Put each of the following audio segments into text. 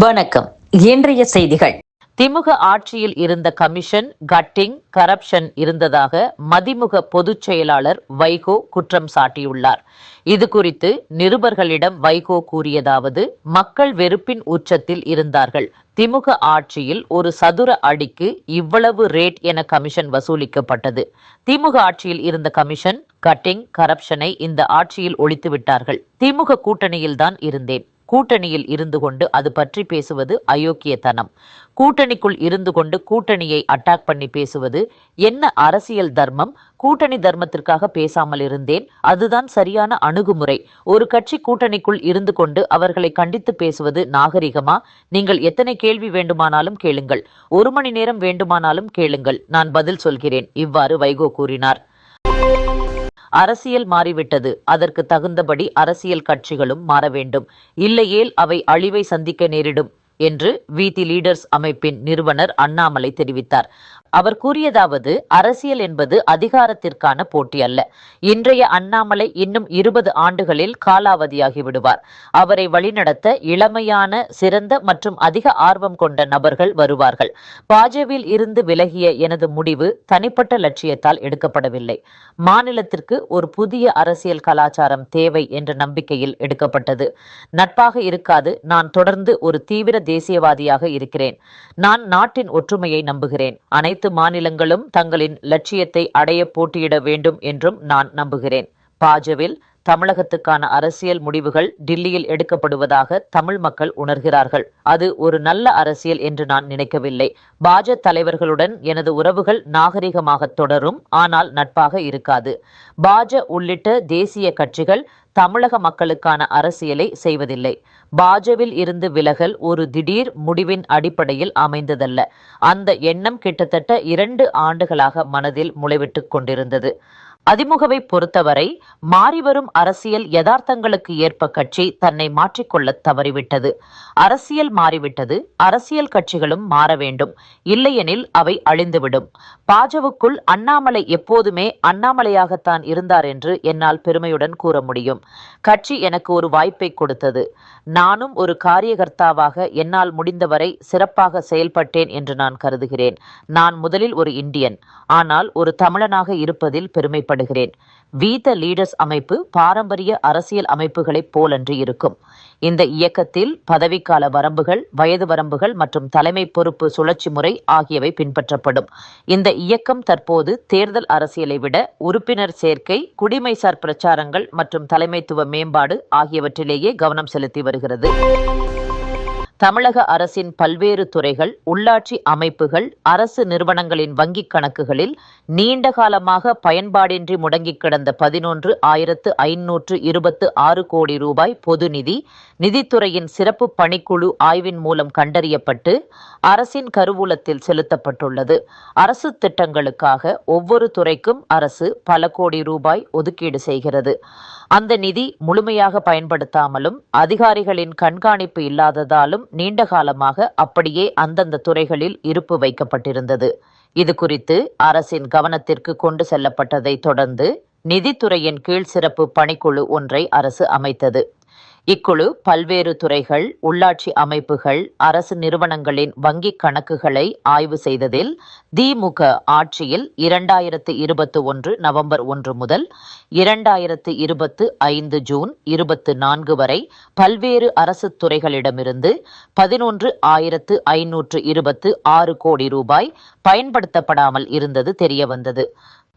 வணக்கம். இன்றைய செய்திகள். திமுக ஆட்சியில் இருந்த கமிஷன், கட்டிங், கரப்ஷன் இருந்ததாக மதிமுக பொதுச் செயலாளர் வைகோ குற்றம் சாட்டியுள்ளார். இது குறித்து நிருபர்களிடம் வைகோ கூறியதாவது: மக்கள் வெறுப்பின் உச்சத்தில் இருந்தார்கள். திமுக ஆட்சியில் ஒரு சதுர அடிக்கு இவ்வளவு ரேட் என கமிஷன் வசூலிக்கப்பட்டது. திமுக ஆட்சியில் இருந்த கமிஷன், கட்டிங், கரப்ஷனை இந்த ஆட்சியில் ஒழித்து விட்டார்கள். திமுக கூட்டணியில்தான் இருந்தேன். கூட்டணியில் இருந்து கொண்டு அது பற்றி பேசுவது அயோக்கியத்தனம். கூட்டணிக்குள் இருந்து கொண்டு கூட்டணியை அட்டாக் பண்ணி பேசுவது என்ன அரசியல் தர்மம்? கூட்டணி தர்மத்திற்காக பேசாமல் இருந்தேன். அதுதான் சரியான அணுகுமுறை. ஒரு கட்சி கூட்டணிக்குள் இருந்து கொண்டு அவர்களை கண்டித்து பேசுவது நாகரிகமா? நீங்கள் எத்தனை கேள்வி வேண்டுமானாலும் கேளுங்கள், 1 மணி நேரம் வேண்டுமானாலும் கேளுங்கள், நான் பதில் சொல்கிறேன். இவ்வாறு வைகோ கூறினார். அரசியல் மாறிவிட்டது. அதற்கு தகுந்தபடி அரசியல் கட்சிகளும் மாற வேண்டும். இல்லையேல் அவை அழிவை சந்திக்க நேரிடும் என்று வி.தி. லீடர்ஸ் அமைப்பின் நிறுவனர் அண்ணாமலை தெரிவித்தார். அவர் கூறியதாவது: அரசியல் என்பது அதிகாரத்திற்கான போட்டி அல்ல. இன்றைய அண்ணாமலை இன்னும் 20 ஆண்டுகளில் காலாவதியாகி விடுவார். அவரை வழிநடத்த இளமையான, சிறந்த மற்றும் அதிக ஆர்வம் கொண்ட நபர்கள் வருவார்கள். பாஜவில் இருந்து விலகிய எனது முடிவு தனிப்பட்ட லட்சியத்தால் எடுக்கப்படவில்லை. மாநிலத்திற்கு ஒரு புதிய அரசியல் கலாச்சாரம் தேவை என்ற நம்பிக்கையில் எடுக்கப்பட்டது. நட்பாக இருக்காது. நான் தொடர்ந்து ஒரு தீவிர தேசியவாதியாக இருக்கிறேன். நான் நாட்டின் ஒற்றுமையை நம்புகிறேன். அனைத்து மாநிலங்களும் தங்களின் லட்சியத்தை அடைய போட்டியிட வேண்டும் என்றும் நான் நம்புகிறேன். பாஜவில் தமிழகத்துக்கான அரசியல் முடிவுகள் டில்லியில் எடுக்கப்படுவதாக தமிழ் மக்கள் உணர்கிறார்கள். அது ஒரு நல்ல அரசியல் என்று நான் நினைக்கவில்லை. பாஜ தலைவர்களுடன் எனது உறவுகள் நாகரிகமாக தொடரும், ஆனால் நட்பாக இருக்காது. பாஜ உள்ளிட்ட தேசிய கட்சிகள் தமிழக மக்களுக்கான அரசியலை செய்வதில்லை. பாஜவில் இருந்து விலகல் ஒரு திடீர் முடிவின் அடிப்படையில் அமைந்ததல்ல. அந்த எண்ணம் கிட்டத்தட்ட 2 ஆண்டுகளாக மனதில் முளைவிட்டுக் கொண்டிருந்தது. அதிமுகவை பொறுத்தவரை மாறிவரும் அரசியல் யதார்த்தங்களுக்கு ஏற்ப கட்சி தன்னை மாற்றிக்கொள்ள தவறிவிட்டது. அரசியல் மாறிவிட்டது. அரசியல் கட்சிகளும் மாற வேண்டும். இல்லையெனில் அவை அழிந்துவிடும். பாஜவுக்குள் அண்ணாமலை எப்போதுமே அண்ணாமலையாகத்தான் இருந்தார் என்று என்னால் பெருமையுடன் கூற முடியும். கட்சி எனக்கு ஒரு வாய்ப்பை கொடுத்தது. நானும் ஒரு காரியகர்த்தாவாக என்னால் முடிந்தவரை சிறப்பாக செயல்பட்டேன் என்று நான் கருதுகிறேன். நான் முதலில் ஒரு இந்தியன், ஆனால் ஒரு தமிழனாக இருப்பதில் பெருமைப்படுகிறேன். வி.தி. லீடர்ஸ் அமைப்பு பாரம்பரிய அரசியல் அமைப்புகளைப் போலன்றி இருக்கும். இந்த இயக்கத்தில் பதவிக்கால வரம்புகள், வயது வரம்புகள் மற்றும் தலைமை பொறுப்பு சுழற்சி முறை ஆகியவை பின்பற்றப்படும். இந்த இயக்கம் தற்போது தேர்தல் அரசியலை விட உறுப்பினர் சேர்க்கை, குடிமைசார் பிரச்சாரங்கள் மற்றும் தலைமைத்துவ மேம்பாடு ஆகியவற்றிலேயே கவனம் செலுத்தி வருகிறது. தமிழக அரசின் பல்வேறு துறைகள், உள்ளாட்சி அமைப்புகள், அரசு நிறுவனங்களின் வங்கிக் கணக்குகளில் நீண்ட காலமாக பயன்பாடின்றி முடங்கி கிடந்த 11,526 கோடி ரூபாய் பொது நிதி நிதித்துறையின் சிறப்பு பணிக்குழு ஆய்வின் மூலம் கண்டறியப்பட்டு அரசின் கருவூலத்தில் செலுத்தப்பட்டுள்ளது. அரசு திட்டங்களுக்காக ஒவ்வொரு துறைக்கும் அரசு பல கோடி ரூபாய் ஒதுக்கீடு செய்கிறது. அந்த நிதி முழுமையாக பயன்படுத்தாமலும் அதிகாரிகளின் கண்காணிப்பு இல்லாததாலும் நீண்ட காலமாக அப்படியே அந்தந்த துறைகளில் இருப்பு வைக்கப்பட்டிருந்தது. இது குறித்து அரசின் கவனத்திற்கு கொண்டு செல்லப்பட்டதை தொடர்ந்து நிதித்துறையின் கீழ் சிறப்பு பணிக்குழு ஒன்றை அரசு அமைத்தது. இக்குழு பல்வேறு துறைகள், உள்ளாட்சி அமைப்புகள், அரசு நிறுவனங்களின் வங்கிக் கணக்குகளை ஆய்வு செய்ததில் திமுக ஆட்சியில் 2021 நவம்பர் 1 முதல் 2025 ஜூன் 24 வரை பல்வேறு அரசு துறைகளிடமிருந்து 11,526 கோடி ரூபாய் பயன்படுத்தப்படாமல் இருந்தது தெரியவந்தது.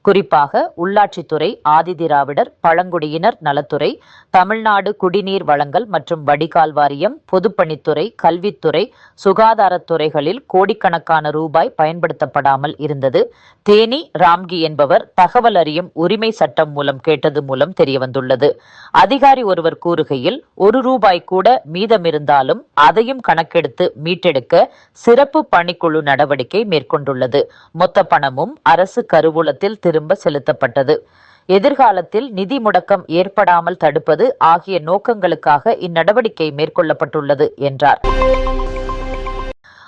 குறிப்பாக உள்ளாட்சித்துறை, ஆதிதிராவிடர், பழங்குடியினர் நலத்துறை, தமிழ்நாடு குடிநீர் வழங்கல் மற்றும் வடிகால் வாரியம், பொதுப்பணித்துறை, கல்வித்துறை, சுகாதாரத்துறைகளில் கோடிக்கணக்கான ரூபாய் பயன்படுத்தப்படாமல் இருந்தது. தேனி ராம்கி என்பவர் தகவல் அறியும் உரிமை சட்டம் மூலம் கேட்டது மூலம் தெரியவந்துள்ளது. அதிகாரி ஒருவர் கூறுகையில், 1 ரூபாய் கூட மீதமிருந்தாலும் அதையும் கணக்கெடுத்து மீட்டெடுக்க சிறப்பு பணிக்குழு நடவடிக்கை மேற்கொண்டுள்ளது. மொத்த பணமும் அரசு கருவூலத்தில் திரும்ப செலுத்தப்பட்டது. எதிர்காலத்தில் நிதி முடக்கம் ஏற்படாமல் தடுப்பது ஆகிய நோக்கங்களுக்காக இந்நடவடிக்கை மேற்கொள்ளப்பட்டுள்ளது என்றார்.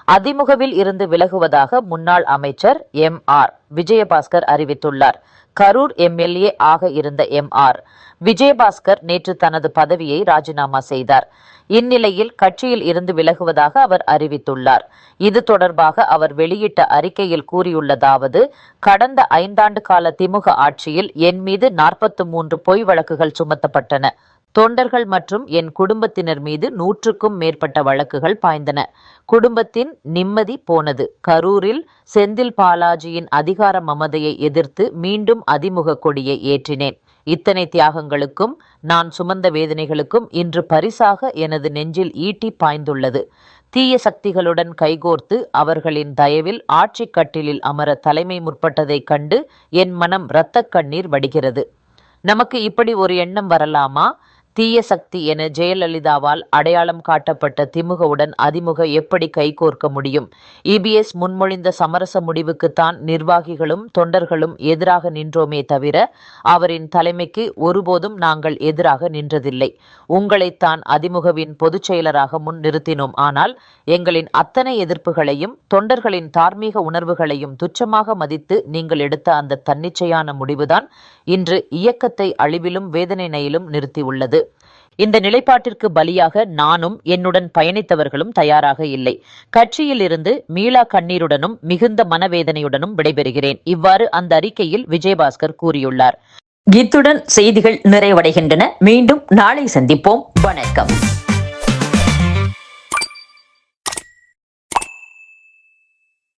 அதிமுகவில் இருந்து விலகுவதாக முன்னாள் அமைச்சர் M.R. விஜயபாஸ்கர் அறிவித்துள்ளார். கரூர் எம்எல்ஏ ஆக இருந்த M.R. விஜயபாஸ்கர் நேற்று தனது பதவியை ராஜினாமா செய்தார். இந்நிலையில் கட்சியில் இருந்து விலகுவதாக அவர் அறிவித்துள்ளார். இது தொடர்பாக அவர் வெளியிட்ட அறிக்கையில் கூறியுள்ளதாவது: கடந்த 5 ஆண்டு கால திமுக ஆட்சியில் என் மீது 43 பொய் வழக்குகள் சுமத்தப்பட்டன. தொண்டர்கள் மற்றும் என் குடும்பத்தினர் மீது 100க்கும் மேற்பட்ட வழக்குகள் பாய்ந்தன. குடும்பத்தின் நிம்மதி போனது. கரூரில் செந்தில் பாலாஜியின் அதிகார மமதையை எதிர்த்து மீண்டும் அதிமுக கொடியை ஏற்றினேன். இத்தனை தியாகங்களுக்கும், நான் சுமந்த வேதனைகளுக்கும் இன்று பரிசாக எனது நெஞ்சில் ஈட்டி பாய்ந்துள்ளது. தீய சக்திகளுடன் கைகோர்த்து அவர்களின் தயவில் ஆட்சி கட்டிலில் அமர தலைமை முற்பட்டதைக் கண்டு என் மனம் இரத்த கண்ணீர் வடிகிறது. நமக்கு இப்படி ஒரு எண்ணம் வரலாமா? தீய சக்தி என ஜெயலலிதாவால் அடையாளம் காட்டப்பட்ட திமுகவுடன் அதிமுக எப்படி கைகோர்க்க முடியும்? EBS முன்மொழிந்த சமரச முடிவுக்குத்தான் நிர்வாகிகளும் தொண்டர்களும் எதிராக நின்றோமே தவிர அவரின் தலைமைக்கு ஒருபோதும் நாங்கள் எதிராக நின்றதில்லை. உங்களைத்தான் அதிமுகவின் பொதுச் செயலராக முன் நிறுத்தினோம். ஆனால் எங்களின் அத்தனை எதிர்ப்புகளையும் தொண்டர்களின் தார்மீக உணர்வுகளையும் துச்சமாக மதித்து நீங்கள் எடுத்த அந்த தன்னிச்சையான முடிவுதான் இன்று இயக்கத்தை அழிவிலும் வேதனையிலும் நிறுத்தியுள்ளது. இந்த நிலைப்பாட்டிற்கு பலியாக நானும் என்னுடன் பயணித்தவர்களும் தயாராக இல்லை. கட்சியில் இருந்து மீளா கண்ணீருடனும் மிகுந்த மனவேதனையுடனும் விடைபெறுகிறேன். இவ்வாறு அந்த அறிக்கையில் விஜயபாஸ்கர் கூறியுள்ளார். இத்துடன் செய்திகள் நிறைவடைகின்றன. மீண்டும் நாளை சந்திப்போம். வணக்கம்.